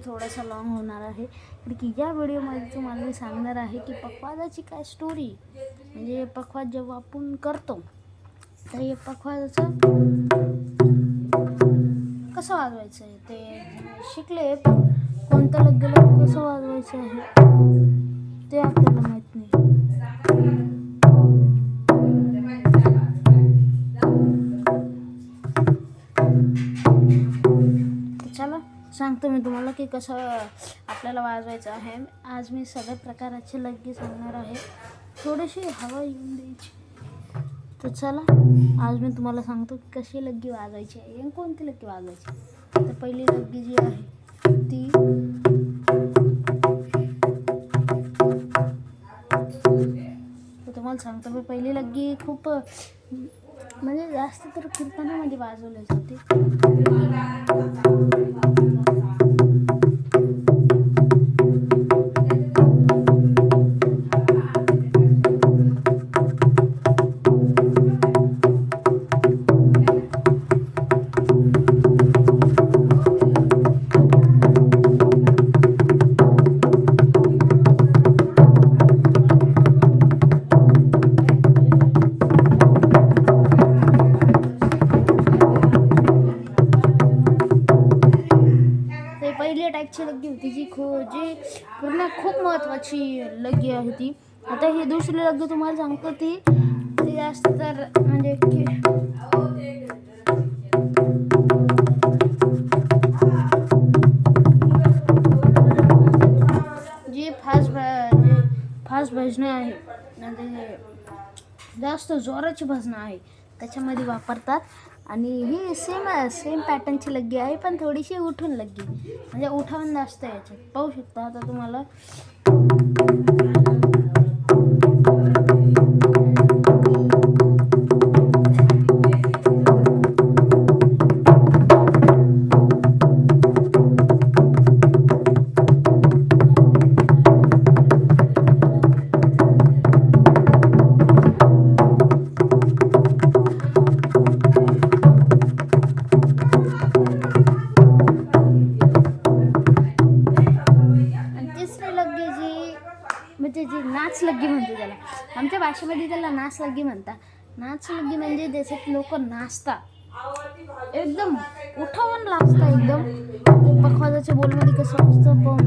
थोडासा लॉंग होणार आहे, कारण की या व्हिडिओमध्ये तुम्हाला मी सांगणार आहे की पखवाजाची काय स्टोरी. म्हणजे पखवाज जेव्हा आपण करतो तर हे पखवाजाचं कसं वाजवायचं आहे ते शिकले. कोणतं लगेला कसं वाजवायचं आहे ते आपल्याला माहीत नाही. चला सांगतो मी तुम्हाला की कसं आपल्याला वाजवायचं आहे. आज मी सगळ्या प्रकाराचे लग्गे सांगणार आहे. थोडीशी हवा येऊन द्यायची. तर चला आज मी तुम्हाला सांगतो की कशी लग्गी वाजवायची आहे आणि कोणती लग्गी वाजवायची. तर पहिली लग्गी जी आहे ती तुम्हाला सांगतो मी. पहिली लग्गी खूप म्हणजे जास्त तर कीर्तनामध्ये वाजवली जाते. पहिली टाईपची लग्गी होती जी पूर्ण खूप महत्त्वाची लग्गी आहे ती. आता ही दुसरी लग्गी तुम्हाला सांगतो ती जास्त तर म्हणजे जी फास्ट भजनं आहे म्हणजे जास्त जोराची भजनं आहे त्याच्यामध्ये वापरतात. आणि ही सेम पॅटर्नची लग्गी आहे, पण थोडीशी उठून लग्गी म्हणजे उठावून जास्त याच्यात पाहू शकता. आता तुम्हाला म्हणजे जी नाच लग्गी म्हणते त्याला, आमच्या भाषेमध्ये त्याला नाच लग्गी म्हणतात. नाच लग्गी म्हणजे ज्याच्यात लोक नाचतात एकदम उठावून नाचतात एकदम. पखवाजाच्या बोलमध्ये कसं असतं पाहून